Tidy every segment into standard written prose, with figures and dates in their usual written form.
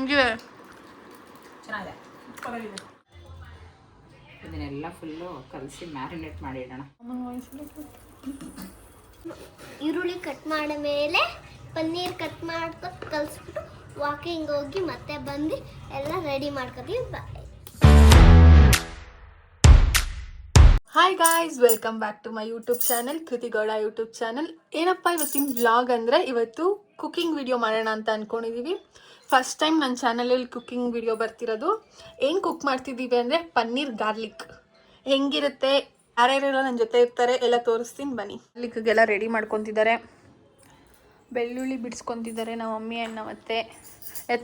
ಹೆಂಗಿದೆ? ಚೆನ್ನಾಗಿದೆ. ಇದನ್ನೆಲ್ಲ ಫುಲ್ಲು ಕಲಸಿ ಮ್ಯಾರಿನೇಟ್ ಮಾಡಿ ಇಡೋಣ. ಈರುಳ್ಳಿ ಕಟ್ ಮಾಡಿದ ಮೇಲೆ ಪನ್ನೀರ್ ಕಟ್ ಮಾಡ್ಕೊಂಡು ಕಲಿಸ್ಬಿಟ್ಟು ವಾಕಿಂಗ್ ಹೋಗಿ ಮತ್ತೆ ಬಂದು ಎಲ್ಲ ರೆಡಿ ಮಾಡ್ಕೊತೀವಿ. Hi guys, welcome back to my YouTube channel, Kruthi Gowda YouTube channel. ಏನಪ್ಪ ಇವತ್ತಿನ ವ್ಲಾಗ್ ಅಂದರೆ, ಇವತ್ತು ಕುಕಿಂಗ್ ವಿಡಿಯೋ ಮಾಡೋಣ ಅಂತ ಅಂದ್ಕೊಂಡಿದ್ದೀವಿ. ಫಸ್ಟ್ ಟೈಮ್ ನನ್ನ ಚಾನಲಲ್ಲಿ ಕುಕಿಂಗ್ ವಿಡಿಯೋ ಬರ್ತಿರೋದು. ಏನು ಕುಕ್ ಮಾಡ್ತಿದ್ದೀವಿ ಅಂದರೆ ಪನ್ನೀರ್ ಗಾರ್ಲಿಕ್. ಹೆಂಗಿರುತ್ತೆ, ಯಾರ್ಯಾರೆಲ್ಲ ನನ್ನ ಜೊತೆ ಇರ್ತಾರೆ ಎಲ್ಲ ತೋರಿಸ್ತೀನಿ ಬನ್ನಿ. ಗಾರ್ಲಿಕ್ಗೆಲ್ಲ ರೆಡಿ ಮಾಡ್ಕೊತಿದ್ದಾರೆ, ಬೆಳ್ಳುಳ್ಳಿ ಬಿಡಿಸ್ಕೊತಿದ್ದಾರೆ ನಮ್ಮ ಮಮ್ಮಿ ಅಣ್ಣ. ಮತ್ತು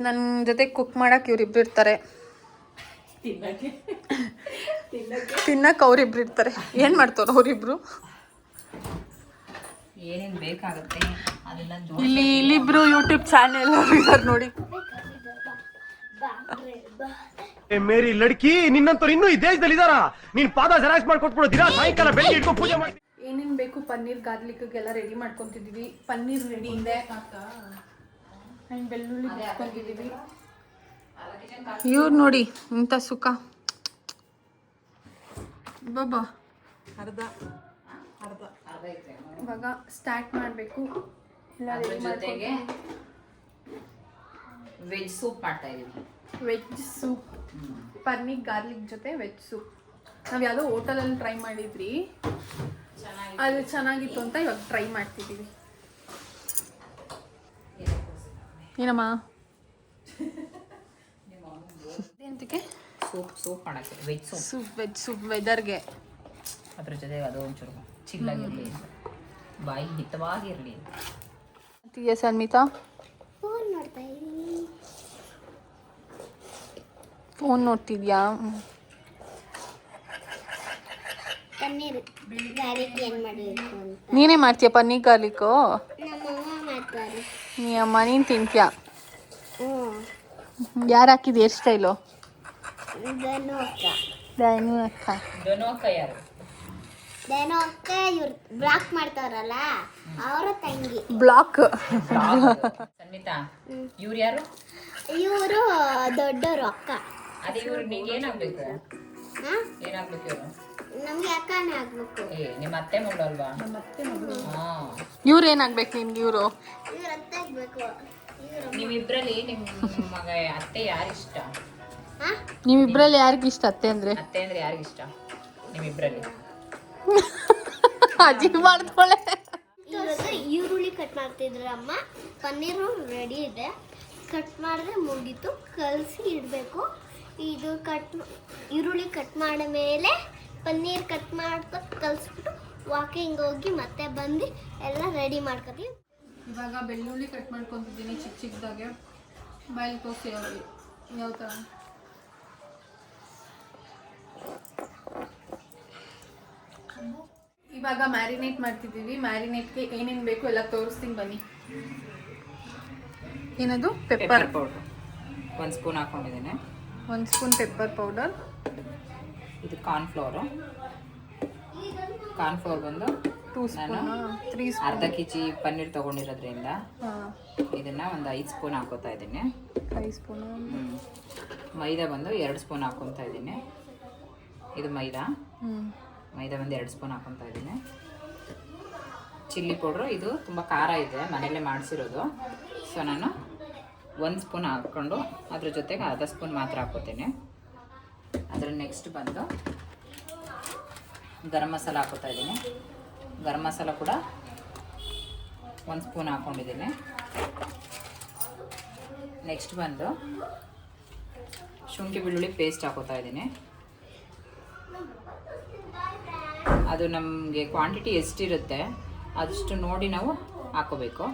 ನನ್ನ ಜೊತೆ ಕುಕ್ ಮಾಡೋಕ್ಕೆ ಇವರಿಬ್ರು ಇರ್ತಾರೆ, ತಿನ್ನಕ್ಕೆ ಅವರಿಬ್ರು ಇರ್ತಾರೆ. ಏನು ಮಾಡ್ತಾರ ಅವರಿಬ್ರು? ಏನೇನು ಬೇಕಾಗುತ್ತೆ ಅದೆಲ್ಲ ಇಲ್ಲಿಬ್ರು ಯೂಟ್ಯೂಬ್ ಚಾನೆಲ್ ಇದ್ದಾರೆ ನೋಡಿ. ಮೇರಿ ಲಡ್ಕಿ, ನಿನ್ನಂತವ್ರು ಇನ್ನೂ ಈ ದೇಶದಲ್ಲಿ ಇದಾರ? ನೀನ್ ಪಾದ ಜೆರಾಕ್ಸ್ ಮಾಡ್ಕೊಟ್ಬಿಡು, ದಿನ ಸಾಯಂಕಾಲ ಬೆಳಿಗ್ಗೆ ಇಟ್ಕೊಂಡು ಪೂಜೆ ಮಾಡಿ. ಏನೇನು ಬೇಕು ಪನ್ನೀರ್ ಗಾರ್ಲಿಕ್ಗೆಲ್ಲ ರೆಡಿ ಮಾಡ್ಕೊತಿದ್ದೀವಿ. ಪನ್ನೀರ್ ರೆಡಿ ಇದೆ, ಬೆಳ್ಳುಳ್ಳಿ ಬಿಡ್ಸ್ಕೊಂಡಿದ್ದೀವಿ. ಇವ್ರು ನೋಡಿ ಇಂಥ ಸುಖ ಬಾಬಾ. ಅರ್ಧ ಇವಾಗ ಸ್ಟಾರ್ಟ್ ಮಾಡಬೇಕು. ಎಲ್ಲ ರೆಡಿ ಜೊತೆಗೆ ವೆಜ್ ಸೂಪ್ ಮಾಡ್ತಾ ಇದೀವಿ. ವೆಜ್ ಸೂಪ್, ಪನ್ನೀರ್ ಗಾರ್ಲಿಕ್ ಜೊತೆ ವೆಜ್ ಸೂಪ್. ನಾವು ಯಾವುದೋ ಹೋಟೆಲಲ್ಲಿ ಟ್ರೈ ಮಾಡಿದ್ರಿ, ಅದು ಚೆನ್ನಾಗಿತ್ತು ಅಂತ ಇವಾಗ ಟ್ರೈ ಮಾಡ್ತಿದ್ದೀವಿ. ಏನಮ್ಮ ಎಂತಕ್ಕೆ? ಸೂಪ್ ಮಾಡೋಕ್ಕೆ ವೆಜ್ ಸೂಪ್ ವೆದರ್ಗೆ. ಅದ್ರ ಜೊತೆಗೆ ಅದು ಒಂಚೂರು ಚಿಲ್ಲಾಗಿರಲಿ, ಬಾಯಿ ಹಿತವಾಗಿರಲಿ. ಸನ್ಮಿತಾ ಫೋನ್ ನೋಡ್ತಿದ್ಯಾ? ಪನ್ನೀರ್ ಗಾರ್ಲಿಕ್ ಏನು ಮಾಡಬೇಕು ಅಂತ ನೀನೇ ಮಾಡ್ತೀಯ ಪನ್ನೀರ್ ಗಾರ್ಲಿಕ್ಕು? ನಮ್ಮಮ್ಮ ಮಾಡ್ತಾರೆ. ನೀ ಅಮ್ಮ ನೀನು ತಿಂತೀಯ? ಯಾರು ಹಾಕಿದ್ದು ಹೇರ್ ಸ್ಟೈಲು? ಧನು ಅಕ್ಕ. ಧನು ಅಕ್ಕ. ಧನು ಅಕ್ಕ ಯಾರು? ಧನು ಅಕ್ಕ ಇವ್ರು ಬ್ಲಾಕ್ ಮಾಡ್ತಾರಲ್ಲ, ಅವರ ತಂಗಿ. ಬ್ಲಾಕ್. ಸನ್ನಿತಾ, ಇವ್ರು ಯಾರು? ಇವರು ದೊಡ್ಡವರು ಅಕ್ಕ. ಅದೇ ಇವ್ರು ನಿಂಗೆ ಏನಾಗ್ಬೇಕು? ಏನಾಗ್ಬೇಕು ಇವರು? ನಮ್ಗೆ ಅಕ್ಕನೇ ಆಗ್ಬೇಕು. ನಿಮ್ಮ ಅತ್ತೆ ಮಗಳು ಅಲ್ವಾ? ಇವ್ರು ಏನಾಗ್ಬೇಕು ನಿನ್ಗೆ? ಇವರು ಇವ್ರ ಅತ್ತೆ ಆಗ್ಬೇಕು. ನಿಮ್ಮಿಬ್ರಲ್ಲಿ ನಿಮ್ಮ ಮಗ ಅತ್ತೆ ಯಾರಿಷ್ಟ? ನಿಮ್ಮಿಬ್ರಲ್ಲಿ ಯಾರಿಗೆ ಇಷ್ಟ ಅತ್ತೆ ಅಂದ್ರೆ? ಅತ್ತೆ ಅಂದ್ರೆ ಯಾರಿಗಿಷ್ಟ ನಿಮ್ಮಿಬ್ರಲ್ಲಿ? ಅಜ್ಜಿ ಮಾಡ್ತಾಳೆ. ಇವಾಗ ಈರುಳ್ಳಿ ಕಟ್ ಮಾಡ್ತಿದ್ರು ಅಮ್ಮ. ಪನ್ನೀರು ರೆಡಿ ಇದೆ, ಕಟ್ ಮಾಡಿದ್ರೆ ಮುಗೀತು. ಕಲಸಿ ಇಡಬೇಕು. ಇದು ಈರುಳ್ಳಿ ಕಟ್ ಮಾಡಿದ ಮೇಲೆ ಪನ್ನೀರ್ ಕಟ್ ಮಾಡ್ಕೊಂಡು ಕಲಿಸ್ಬಿಟ್ಟು ವಾಕಿಂಗ್ ಹೋಗಿ ಮತ್ತೆ ಬಂದು ಎಲ್ಲ ರೆಡಿ ಮಾಡ್ಕೊತೀವಿ. ಇವಾಗ ಬೆಳ್ಳುಳ್ಳಿ ಕಟ್ ಮಾಡ್ಕೊತಿದ್ದೀನಿ ಚಿಕ್ಕ ಚಿಕ್ಕದಾಗೆ. ಬಾಯಲ್ಲಿ ತೋರಿಸಿ ಯಾವ ಥರ. ಇವಾಗ ಮ್ಯಾರಿನೇಟ್ ಮಾಡ್ತಿದ್ದೀವಿ. ಮ್ಯಾರಿನೇಟ್ಗೆ ಏನೇನು ಬೇಕು ಎಲ್ಲ ತೋರಿಸ್ತೀನಿ ಬನ್ನಿ. ಏನದು? ಪೆಪ್ಪರ್ ಪೌಡರ್ 1 ಸ್ಪೂನ್ ಹಾಕೊಂಡಿದ್ದೇನೆ. 1 ಸ್ಪೂನ್ ಪೆಪ್ಪರ್ ಪೌಡರ್. ಇದು ಕಾರ್ನ್ಫ್ಲೋರ್ ಬಂದು 2 ಸ್ಪೂನ್, 3 ಸ್ಪೂನ್. ಅರ್ಧ ಕೆಜಿ ಪನ್ನೀರ್ ತೊಗೊಂಡಿರೋದ್ರಿಂದ ಇದನ್ನು ಒಂದು 5 ಸ್ಪೂನ್ ಹಾಕೋತಾ ಇದ್ದೀನಿ. 5 ಸ್ಪೂನ್. ಮೈದಾ ಬಂದು 2 ಸ್ಪೂನ್ ಹಾಕೊತಾ ಇದ್ದೀನಿ. ಇದು ಮೈದಾ ಬಂದು 2 ಸ್ಪೂನ್ ಹಾಕೊತಾ ಇದ್ದೀನಿ. ಚಿಲ್ಲಿ ಪೌಡ್ರು, ಇದು ತುಂಬ ಖಾರ ಇದೆ, ಮನೆಯಲ್ಲೇ ಮಾಡಿಸಿರೋದು. ಸೊ ನಾನು 1 ಸ್ಪೂನ್ ಹಾಕ್ಕೊಂಡು ಅದ್ರ ಜೊತೆಗೆ ಅರ್ಧ ಸ್ಪೂನ್ ಮಾತ್ರ ಹಾಕೋತೀನಿ. ಅದರ ನೆಕ್ಸ್ಟ್ ಬಂದು ಗರಂ ಮಸಾಲ ಹಾಕೋತಾ ಇದ್ದೀನಿ. ಗರಂ ಮಸಾಲ ಕೂಡ 1 ಸ್ಪೂನ್ ಹಾಕ್ಕೊಂಡಿದ್ದೀನಿ. ನೆಕ್ಸ್ಟ್ ಬಂದು ಶುಂಠಿ ಬೆಳ್ಳುಳ್ಳಿ ಪೇಸ್ಟ್ ಹಾಕೋತಾ ಇದ್ದೀನಿ. ಅದು ನಮಗೆ ಕ್ವಾಂಟಿಟಿ ಎಷ್ಟಿರುತ್ತೆ ಅದಷ್ಟು ನೋಡಿ ನಾವು ಹಾಕೋಬೇಕು.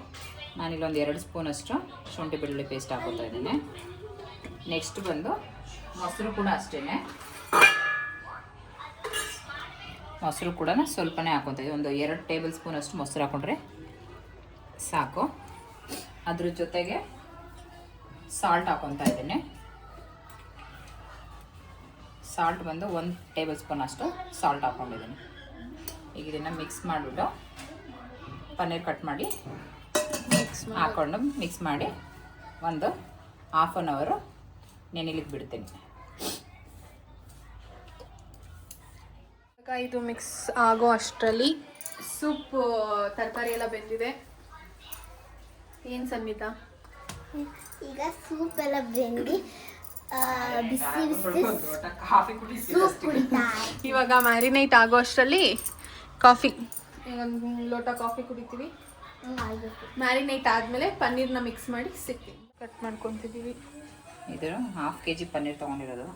ನಾನಿಲ್ಲೊಂದು 2 ಸ್ಪೂನಷ್ಟು ಶುಂಠಿ ಬೆಳ್ಳುಳ್ಳಿ ಪೇಸ್ಟ್ ಹಾಕೋತಾ ಇದ್ದೀನಿ. ನೆಕ್ಸ್ಟ್ ಬಂದು ಮೊಸರು ಕೂಡ ಅಷ್ಟೇ, ಮೊಸರು ಕೂಡ ಸ್ವಲ್ಪನೇ ಹಾಕೊತಾ ಇದ್ದೀನಿ. ಒಂದು 2 ಟೇಬಲ್ ಸ್ಪೂನ್ ಅಷ್ಟು ಮೊಸರು ಹಾಕೊಂಡ್ರೆ ಸಾಕು. ಅದ್ರ ಜೊತೆಗೆ ಸಾಲ್ಟ್ ಹಾಕೊತಾ ಇದ್ದೀನಿ. ಸಾಲ್ಟ್ ಬಂದು 1 ಟೇಬಲ್ ಸ್ಪೂನ್ ಅಷ್ಟು ಸಾಲ್ಟ್ ಹಾಕ್ಕೊಂಡಿದ್ದೀನಿ. ಈಗ ಇದನ್ನು ಮಿಕ್ಸ್ ಮಾಡಿಬಿಟ್ಟು ಪನ್ನೀರ್ ಕಟ್ ಮಾಡಿ ಹಾಕ್ಕೊಂಡು ಮಿಕ್ಸ್ ಮಾಡಿ ಒಂದು ಹಾಫ್ ಆನ್ ಅವರು ನೆನೆಲಿಕ್ಕೆ ಬಿಡ್ತೇನೆ. ಇವಾಗ ಇದು ಮಿಕ್ಸ್ ಆಗೋ ಅಷ್ಟರಲ್ಲಿ ಸೂಪ್ ತರಕಾರಿ ಎಲ್ಲ ಬೆಂದಿದೆ. ಏನು ಸಂಗೀತ? ಈಗ ಸೂಪ್ ಎಲ್ಲ ಬೆಂದು ಬಿಸಿ ಬಿಸಿ ಸೂಪ್ ಕುಡಿತಾ ಇವಾಗ ಮ್ಯಾರಿನೇಟ್ ಆಗೋ ಅಷ್ಟರಲ್ಲಿ ಕಾಫಿ, ಒಂದು ಲೋಟ ಕಾಫಿ ಕುಡಿತೀವಿ. ಮ್ಯಾರಿನೇಟ್ ಆದಮೇಲೆ ಪನ್ನೀರ್ನ ಮಿಕ್ಸ್ ಮಾಡಿ ಸಿಗ್ತೀವಿ. ಕಟ್ ಮಾಡ್ಕೊತಿದ್ದೀವಿ. ಇದು 1/2 kg ಪನ್ನೀರ್ ತೊಗೊಂಡಿರೋದು.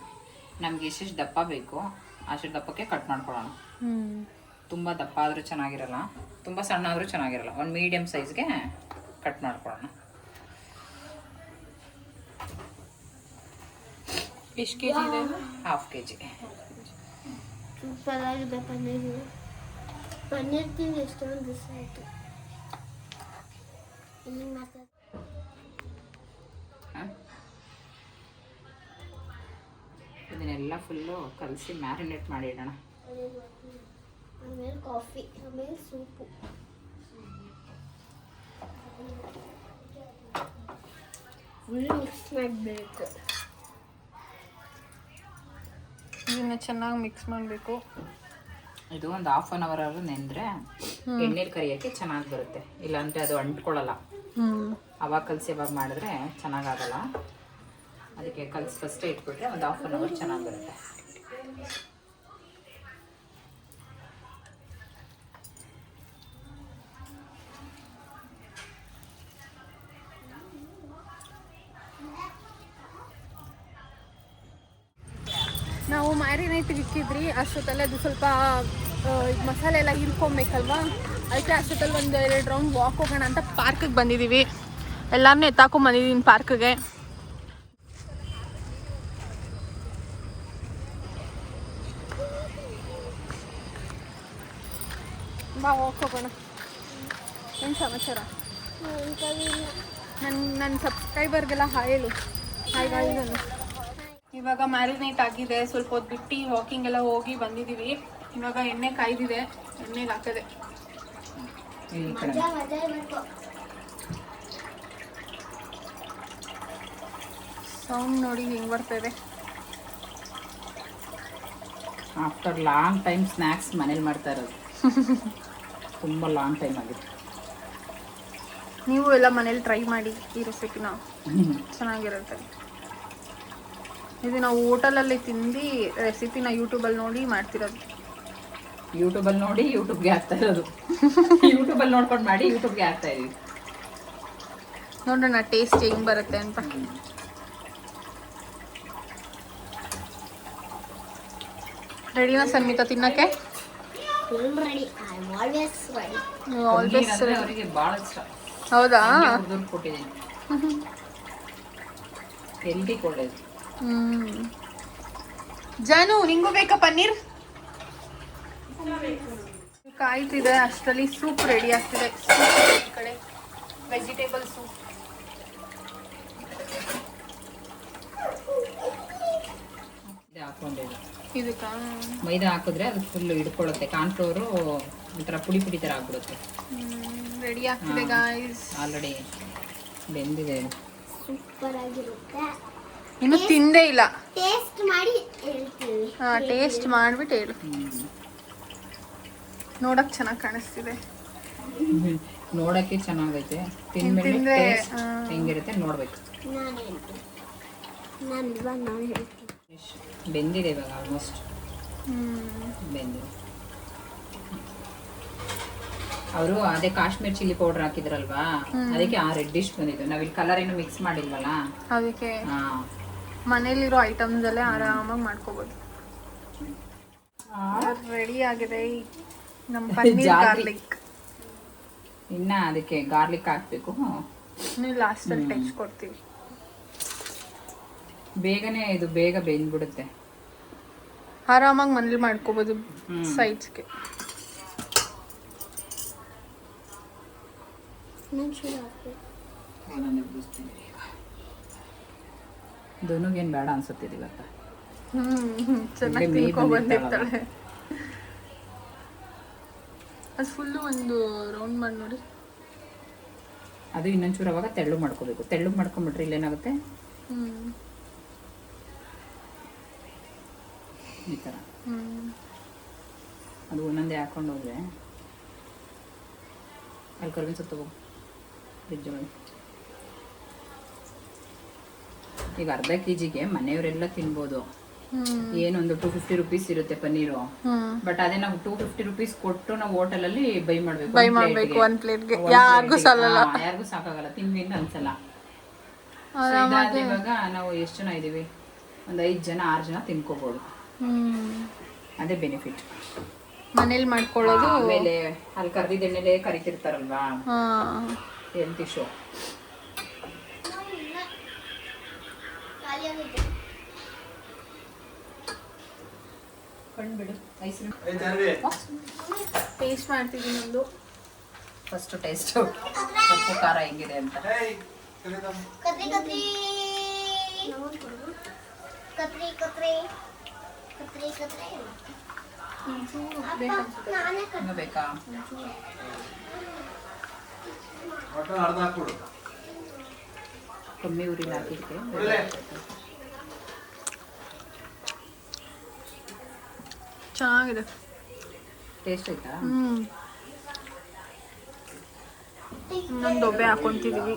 ನಮ್ಗೆ ಎಷ್ಟೆಷ್ಟು ದಪ್ಪ ಬೇಕು ಅಷ್ಟು ದಪ್ಪಕ್ಕೆ ಕಟ್ ಮಾಡ್ಕೊಳ್ಳೋಣ. ತುಂಬ ದಪ್ಪ ಆದರೂ ಚೆನ್ನಾಗಿರಲ್ಲ, ತುಂಬ ಸಣ್ಣ ಆದರೂ ಚೆನ್ನಾಗಿರಲ್ಲ. ಒಂದು ಮೀಡಿಯಮ್ ಸೈಜ್ಗೆ ಕಟ್ ಮಾಡ್ಕೊಳ್ಳೋಣ. ಎಷ್ಟು ಕೆ ಜಿ ಇದೆ? 1/2 kg. ಸೂಪರ್ ಆಗಿದೆ ಪನ್ನೀರು. ಪನ್ನೀರ್ ತಿಂದು ಎಷ್ಟೊಂದು ದಿವಸ ಆಯಿತು. ಇದನ್ನೆಲ್ಲ ಫುಲ್ಲು ಕಲಸಿ ಮ್ಯಾರಿನೇಟ್ ಮಾಡಿ ಇಡೋಣ. ಆಮೇಲೆ ಕಾಫಿ, ಆಮೇಲೆ ಸೂಪು. ಫುಲ್ ಮಿಕ್ಸ್ ಮಾಡಬೇಕು. ಇದನ್ನ ಚೆನ್ನಾಗಿ ಮಿಕ್ಸ್ ಮಾಡಬೇಕು. ಇದು ಒಂದು 1/2 an hour ಆದ್ರೂ ನೆಂದರೆ ಎಣ್ಣೆಲಿ ಕರಿಯೋಕ್ಕೆ ಚೆನ್ನಾಗಿ ಬರುತ್ತೆ. ಇಲ್ಲಾಂದರೆ ಅದು ಅಂಟ್ಕೊಳ್ಳಲ್ಲ. ಅವಾಗ ಕಲಸಿ ಅವಾಗ ಮಾಡಿದ್ರೆ ಚೆನ್ನಾಗಾಗಲ್ಲ. ಅದಕ್ಕೆ ಕಲಸಿ ಫಸ್ಟೇ ಇಟ್ಬಿಟ್ರೆ ಒಂದು 1/2 an hour ಚೆನ್ನಾಗಿ ಬರುತ್ತೆ. ನಾವು ಮ್ಯಾರಿನೇಟಿಗೆ ಇಕ್ಕಿದ್ರಿ, ಅಷ್ಟೊತ್ತಲ್ಲಿ ಅದು ಸ್ವಲ್ಪ ಮಸಾಲೆ ಎಲ್ಲ ಹಿರ್ಕೊಬೇಕಲ್ವಾ, ಅದಕ್ಕೆ ಅಷ್ಟೊತ್ತಲ್ಲಿ ಒಂದು 2 ರೌಂಡ್ ವಾಕ್ ಹೋಗೋಣ ಅಂತ ಪಾರ್ಕಿಗೆ ಬಂದಿದ್ದೀವಿ. ಎಲ್ಲರನ್ನೂ ಎತ್ತಾಕೊಂಡ್ಬಂದಿದ್ದೀನಿ ಪಾರ್ಕಿಗೆ. ಬಾ ವಾಕ್ ಹೋಗೋಣ. ಏನು ಸಮಾಚಾರ? ನನ್ನ ಸಬ್ಸ್ಕ್ರೈಬರ್ಗೆಲ್ಲ ಹಾಯ್ ಹೇಳು. ಹಾಯ್ ಗಾಯ್ಸ್ ನಾನು. ಇವಾಗ ಮ್ಯಾರಿನೇಟ್ ಆಗಿದೆ. ಸ್ವಲ್ಪ ಹೊತ್ತು ಬಿಟ್ಟು ವಾಕಿಂಗ್ ಎಲ್ಲ ಹೋಗಿ ಬಂದಿದ್ದೀವಿ. ಇವಾಗ ಎಣ್ಣೆ ಕಾಯ್ದಿದೆ, ಎಣ್ಣೆಗೆ ಹಾಕದೆ. ಸೌಂಡ್ ನೋಡಿ ಹೆಂಗೆ ಬರ್ತದೆ. ಆಫ್ಟರ್ ಲಾಂಗ್ ಟೈಮ್ ಸ್ನ್ಯಾಕ್ಸ್ ಮನೇಲಿ ಮಾಡ್ತಾ ಇರೋದು. ತುಂಬ ಲಾಂಗ್ ಟೈಮ್ ಆಗಿದೆ. ನೀವು ಎಲ್ಲ ಮನೇಲಿ ಟ್ರೈ ಮಾಡಿ ಈ ರೆಸಿಪಿನ, ಚೆನ್ನಾಗಿರುತ್ತೆ. ಇದು ನಾವು ಹೋಟೆಲಲ್ಲಿ ತಿಂದು ರೆಸಿಪಿನ ಯೂಟ್ಯೂಬಲ್ಲಿ ನೋಡಿ ಮಾಡ್ತಿರೋದು. ಯೂಟ್ಯೂಬಲ್ಲಿ ನೋಡಿ ಯೂಟ್ಯೂಬ್ಗೆ ಹಾಕ್ತಾ ಇರೋದು. ಯೂಟ್ಯೂಬಲ್ಲಿ ನೋಡ್ಕೊಂಡು ಮಾಡಿ ಯೂಟ್ಯೂಬ್ಗೆ ಹಾಕ್ತಾ ಇದೀವಿ. ನೋಡೋಣ ಟೇಸ್ಟ್ ಹೆಂಗೆ ಬರುತ್ತೆ ಅಂತ. ರೆಡಿನಾ ಸನ್ಮಿತಾ ತಿನ್ನಕ್ಕೆ? Ready. I am always ready. Always ಅವರಿಗೆ ಭಾಳ ಇಷ್ಟ. ಹೌದಾ? ಕೊಟ್ಟಿದ್ದೀನಿ. ಹೆಲ್ದಿ ಕೊಡೋದು. ಜಾನು ನಿಂಗೂ ಬೇಕಾ ಪನ್ನೀರ್? ಕಾಯ್ತಿದೆ ಅಷ್ಟರಲ್ಲಿ ಸೂಪ್ ರೆಡಿ ಆಗ್ತಿದೆ. ಈ ಕಡೆ ವೆಜಿಟೇಬಲ್ ಸೂಪ್. ಇದಕ್ಕೆ ಮೈದಾ ಹಾಕಿದ್ರೆ ಅದು ಫುಲ್ ಹಿಡ್ಕೊಳ್ಳುತ್ತೆ. ಕಾರ್ನ್ಫ್ಲೋರು ಒಂಥರ ಪುಡಿ ಪುಡಿ ಥರ ಆಗ್ಬಿಡುತ್ತೆ. ರೆಡಿ ಆಗ್ತಿದೆ ಗಾಯ್ಸ್. ಆಲ್ರೆಡಿ ಬೆಂದಿದೆ. ಸೂಪರ್ ಆಗಿರುತ್ತೆ. ಇನ್ನು ತಿಂದೇ ಇಲ್ಲ. ಟೇಸ್ಟ್ ಮಾಡಿ ಹೇಳ್ತೀವಿ. ಟೇಸ್ಟ್ ಮಾಡಿಬಿಟ್ಟು ಹೇಳು. ನೋಡಕ್ ಚೆನ್ನಾಗಿ ಕಾಣಿಸ್ತಿದೆ. ನೋಡಕ್ಕೆ ಚೆನ್ನಾಗೈತೆ. ತಿಂದ್ಮೇಲೆ ಟೇಸ್ಟ್ ಹೆಂಗಿರುತ್ತೆ ನೋಡ್ಬೇಕು. ನಾನು ಹೇಳ್ತೀನಿ. ನಾನು ಹೇಳ್ತೀನಿ. ಬೆಂದಿದೆ ಇವಾಗ ಆಲ್ಮೋಸ್ಟ್. ಬೆಂದಿದೆ. ಅವರು ಅದೇ ಕಾಶ್ಮೀರ್ ಚಿಲ್ಲಿ ಪೌಡರ್ ಹಾಕಿದ್ರಲ್ವಾ, ಅದಕ್ಕೆ ಆ ರೆಡ್ಡಿಶ್ ಬಂದಿದ್ದು. ನಾವಿಲ್ಲಿ ಕಲರ್ ಏನು ಮಿಕ್ಸ್ ಮಾಡಿಲ್ವಲ್ಲ, ಅದಕ್ಕೆ ಮನೇಲಿರೋ ಐಟಮ್ಸ್ ಅಲ್ಲೇ ಆರಾಮಾಗಿ ಮಾಡ್ಕೋಬಹುದು. ರೆಡಿ ಆಗಿದೆ ನಮ್ಮ ಪನ್ನೀರ್ ಗಾರ್ಲಿಕ್. ಇನ್ನ ಅದಕ್ಕೆ ಗಾರ್ಲಿಕ್ ಹಾಕ್ಬೇಕು. ನೀವು ಲಾಸ್ಟಲ್ಲಿ ಟಚ್ ಕೊಡ್ತೀವಿ. ಬೇಗನೆ ಇದು ಬೇಗ ಬೆಂದ್ಬಿಡುತ್ತೆ. ಆರಾಮಾಗಿ ಮನೇಲಿ ಮಾಡ್ಕೋಬಹುದು ಸೈಡ್ಸ್ಗೆ. ಧನುಗೇನು ಬೇಡ ಅನ್ಸುತ್ತಿದೆ ಇವತ್ತು. ಚೆನ್ನಾಗಿ ತಿನ್ಕೊಂಡ್ ಬಂದಿರ್ತಾಳೆ. ಅದು ಫುಲ್ಲು ಒಂದು ರೌಂಡ್ ಮಾಡಿ ನೋಡಿ. ಅದು ಇನ್ನೊಂಚೂರು ಅವಾಗ ತೆಳ್ಳಗೆ ಮಾಡ್ಕೋಬೇಕು. ತೆಳ್ಳಗೆ ಮಾಡ್ಕೊಂಬಿಟ್ರೆ ಇಲ್ಲೇನಾಗುತ್ತೆ, ಈ ಥರ ಅದು ಒಂದೊಂದೇ ಹಾಕೊಂಡು ಹೋದರೆ ಅಲ್ಲಿ ಕರ್ಬೇವಿನ ಸೊಪ್ಪು ತಗೋ ಫ್ರಿಜ್ ಒಳಗೆ. ಈಗ ಅರ್ಧ ಕೆಜಿಗೆ ಮನೆಯವರೆಲ್ಲ ತಿನ್ಬೋದು. ಏನೊಂದು 250 ರುಪೀಸ್ ಇರುತ್ತೆ ಪನ್ನೀರು, ಬಟ್ ಅದೇ ನಾವು 250 ರುಪೀಸ್ ಕೊಟ್ಟು ನಾವು ಹೋಟೆಲಲ್ಲಿ ಬೈ ಮಾಡ್ಬೇಕು ಒಂದ್ ಪ್ಲೇಟ್ಗೆ. ಯಾರಿಗೂ ಸಾಲಲ್ಲ, ಯಾರಿಗೂ ಸಾಕಾಗಲ್ಲ, ತಿನ್ವಿ ಅಂತ ಅನ್ಸಲ್ಲ. ಇದಾದ್ರೆ ಇವಾಗ ನಾವು ಎಷ್ಟು ಜನ ಇದೀವಿ, ಒಂದು 5 ಜನ 6 ಜನ ತಿನ್ಕೋಬಹುದು. ಅದೇ ಬೆನಿಫಿಟ್ ಮನೇಲಿ ಮಾಡ್ಕೊಳ್ಳೋದು. ಆಮೇಲೆ ಅಲ್ಲಿ ಕರ್ದಿದ್ದ ಎಣ್ಣೆಲೆ ಕರಿತಿರ್ತಾರಲ್ವಾ, ಹೆಲ್ತಿ ಶೋ. ಕಂಡ್ಬಿಡು ಐಸ್ ಟೇಸ್ಟ್ ಮಾಡ್ತಿದ್ದೀನಿ ಒಂದು. ಫಸ್ಟ್ ಟೇಸ್ಟ್ ಉಪ್ಪು ಖಾರ ಹೆಂಗಿದೆ ಅಂತ. ಕತ್ರಿ ಕತ್ರಿ ಕತ್ರಿ ಕತ್ರಿ ಕತ್ರಿ ಕತ್ರಿ ನಾನೇ ಇನ್ನೂ ಬೇಕಾ? ಕಮ್ಮಿ ಊರಿನ ಹಾಕಿದ್ದೆ. ಚೆನ್ನಾಗಿದೆ, ಟೇಸ್ಟ್ ಆಯ್ತಾ? ಇನ್ನೊಂದು ಒಬ್ಬೆ ಹಾಕೊಂತಿದೀವಿ.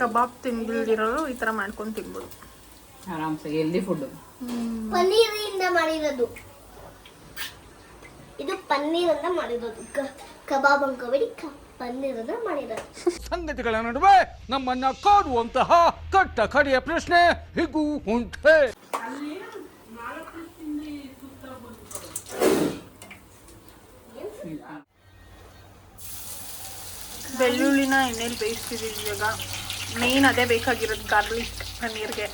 ಕಬಾಬ್ ತಿಂದಿಲ್ದಿರೋರು ಈ ತರ ಮಾಡ್ಕೊಂಡು ತಿನ್ಬೋದು ಆರಾಮ್ಸೆ. Healthy food. ಪನ್ನೀರಿಂದ ಮಾಡಿರೋದು ಇದು, ಪನ್ನೀರಿಂದ ಮಾಡಿರೋದು. ಕಬಾಬ್ ಅನ್ಕೋಬೇಡಿ, ಪನ್ನೀರಿಂದ ಮಾಡಿರೋದು. ಸಂಗತಿಗಳ ನಡುವೆ ನಮ್ಮನ್ನ ಕಾಡುವಂತಹ ಕಟ್ಟ ಕಡೆಯ ಪ್ರಶ್ನೆ ಹೀಗೂ ಉಂಟೆ. ಬೆಳ್ಳುಳ್ಳಿನ ಎಣ್ಣೆಲಿ ಬೇಯಿಸ್ತಿದ್ದೀವಿ ಇವಾಗ. ಮೇನ್ ಅದೇ ಬೇಕಾಗಿರೋದು ಗಾರ್ಲಿಕ್ ಪನ್ನೀರ್ಗೆ.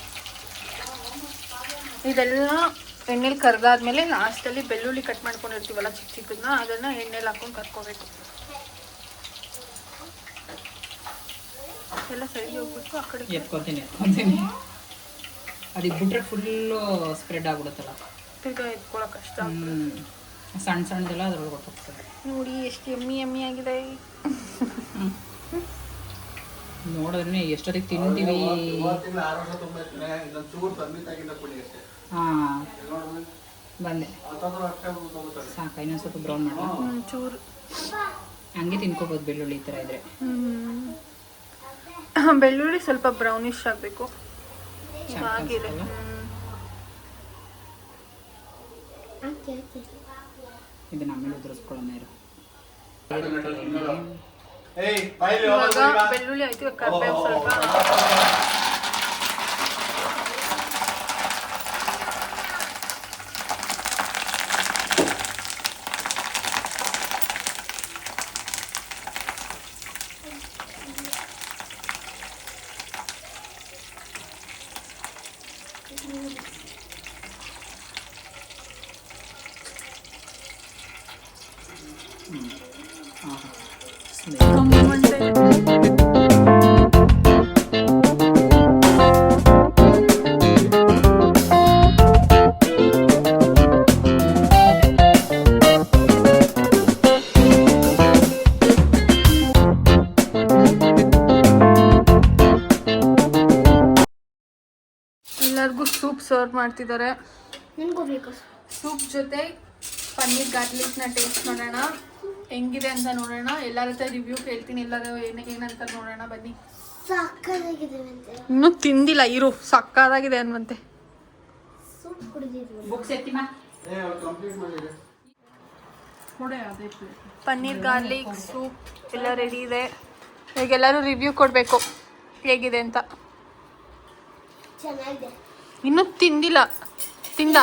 ಇದೆಲ್ಲ ಎಣ್ಣೆಲಿ ಕರ್ದಾದ್ಮೇಲೆ ಲಾಸ್ಟಲ್ಲಿ ಬೆಳ್ಳುಳ್ಳಿ ಕಟ್ ಮಾಡ್ಕೊಂಡಿರ್ತೀವಲ್ಲ ಚಿಕ್ಕ ಚಿಕ್ಕದನ್ನ, ಅದನ್ನ ಎಣ್ಣೆಲಿ ಹಾಕೊಂಡು ಕರ್ಕೋಬೇಕು. ಎಲ್ಲ ಸರಿ ಹೋಗ್ಬಿಟ್ಟು ಆ ಕಡೆ ಎತ್ಕೊತೀನಿ. ಅದಕ್ಕೆ ಬಿಟ್ರೆ ಫುಲ್ಲು ಸ್ಪ್ರೆಡ್ ಆಗ್ಬಿಡುತ್ತಲ್ಲ, ತಿರ್ಗಾ ಎತ್ಕೊಳ್ಳೋಕೆ ಕಷ್ಟ. ಸಣ್ಣ ಸಣ್ಣದೆಲ್ಲ ಅದ್ರೊಳಗೆ ಹೋಗ್ತದೆ. ನೋಡಿ ಎಷ್ಟು ಎಮ್ಮಿ ಆಗಿದೆ. ನೋಡಿದ್ರೆ ಎಷ್ಟೊತ್ತಿಗೆ ತಿಂತೀವಿ. ಹಾಂ ಬಂದೆ, ಸಾಕ. ಇನ್ನೊಂದು ಸ್ವಲ್ಪ ಬ್ರೌನ್ ಮಾಡಿ ಚೂರು ಹಂಗೆ ತಿನ್ಕೋಬೋದು ಬೆಳ್ಳುಳ್ಳಿ ಈ ಥರ ಇದ್ರೆ. ಬೆಳ್ಳುಳ್ಳಿ ಸ್ವಲ್ಪ ಬ್ರೌನಿಶ್ ಆಗಬೇಕು. ಆಗಿದೆ. ಇದನ್ನ ಆಮೇಲೆ ಉದುರಿಸ್ಕೊಳ್ಳೋಣ ಇರು. ಇವಾಗ ಬೆಳ್ಳುಳ್ಳಿ ಆಯ್ತು, ಇವಾಗ ಕರ್ಬೇವು ಸ್ವಲ್ಪ. ಎಲ್ಲರಿಗೂ ಸೂಪ್ ಸರ್ವ್ ಮಾಡ್ತಿದ್ದಾರೆ. ಸೂಪ್ ಜೊತೆ ಪನ್ನೀರ್ ಗಾರ್ಲಿಕ್ನ ಟೇಸ್ಟ್ ಮಾಡೋಣ ಹೆಂಗಿದೆ ಅಂತ ನೋಡೋಣ. ಎಲ್ಲರ ಹತ್ರ ರಿವ್ಯೂ ಕೇಳ್ತೀನಿ, ಎಲ್ಲರೂ ಏನಂತ ನೋಡೋಣ ಬನ್ನಿ. ಇನ್ನೂ ತಿಂದಿಲ್ಲ ಇರು, ಸಕ್ಕದಾಗಿದೆ ಅನ್ನುವಂತೆ. ಪನ್ನೀರ್ ಗಾರ್ಲಿಕ್ ಸೂಪ್ ಎಲ್ಲ ರೆಡಿ ಇದೆ. ಈಗ ಎಲ್ಲರೂ ರಿವ್ಯೂ ಕೊಡಬೇಕು ಹೇಗಿದೆ ಅಂತ. ಇನ್ನೂ ತಿಂದಿಲ್ಲ. ತಿಂದ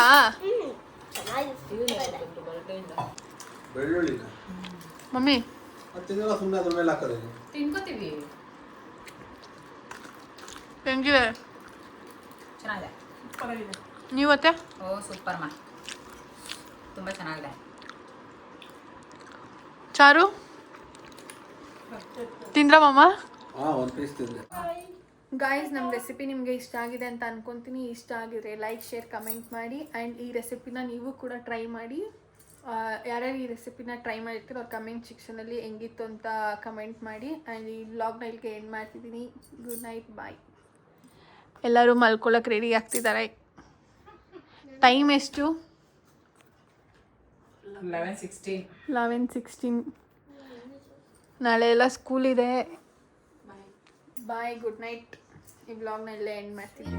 ಮಮ್ಮಿ? ತಿನ್ಕೋತೀವಿ. ಹೆಂಗಿದೆ? ಚೆನ್ನಾಗಿದೆ. ನೀವತ್ತೆ? ಓ ಸೂಪರ್ ಮಾ, ತುಂಬ ಚೆನ್ನಾಗಿದೆ. ಚಾರು ತಿಂದ್ರ ಮಮ್ಮ? ಗಾಯ್ಸ್, ನಮ್ಮ ರೆಸಿಪಿ ನಿಮಗೆ ಇಷ್ಟ ಆಗಿದೆ ಅಂತ ಅನ್ಕೊಂತೀನಿ. ಇಷ್ಟ ಆಗಿದ್ರೆ ಲೈಕ್, ಶೇರ್, ಕಮೆಂಟ್ ಮಾಡಿ. ಆ್ಯಂಡ್ ಈ ರೆಸಿಪಿನ ನೀವು ಕೂಡ ಟ್ರೈ ಮಾಡಿ. ಯಾರ್ಯಾರು ಈ ರೆಸಿಪಿನ ಟ್ರೈ ಮಾಡಿರ್ತೀರೋ ಅವ್ರು ಕಮೆಂಟ್ ಸೆಕ್ಷನಲ್ಲಿ ಹೆಂಗಿತ್ತು ಅಂತ ಕಮೆಂಟ್ ಮಾಡಿ. ಆ್ಯಂಡ್ ಈ ವ್ಲಾಗ್ನ ಇಲ್ಲಿಗೆ ಎಂಡ್ ಮಾಡ್ತಿದ್ದೀನಿ. ಗುಡ್ ನೈಟ್, ಬಾಯ್. ಎಲ್ಲರೂ ಮಲ್ಕೊಳ್ಳೋಕೆ ರೆಡಿ ಆಗ್ತಿದ್ದಾರೆ. ಟೈಮ್ ಎಷ್ಟು? 11:16. ನಾಳೆ ಎಲ್ಲ ಸ್ಕೂಲ್ ಇದೆ. ಬಾಯ್, ಗುಡ್ ನೈಟ್. ಈ ವ್ಲಾಗ್ನ ಇಲ್ಲೇ ಎಂಡ್ ಮಾಡ್ತೀನಿ.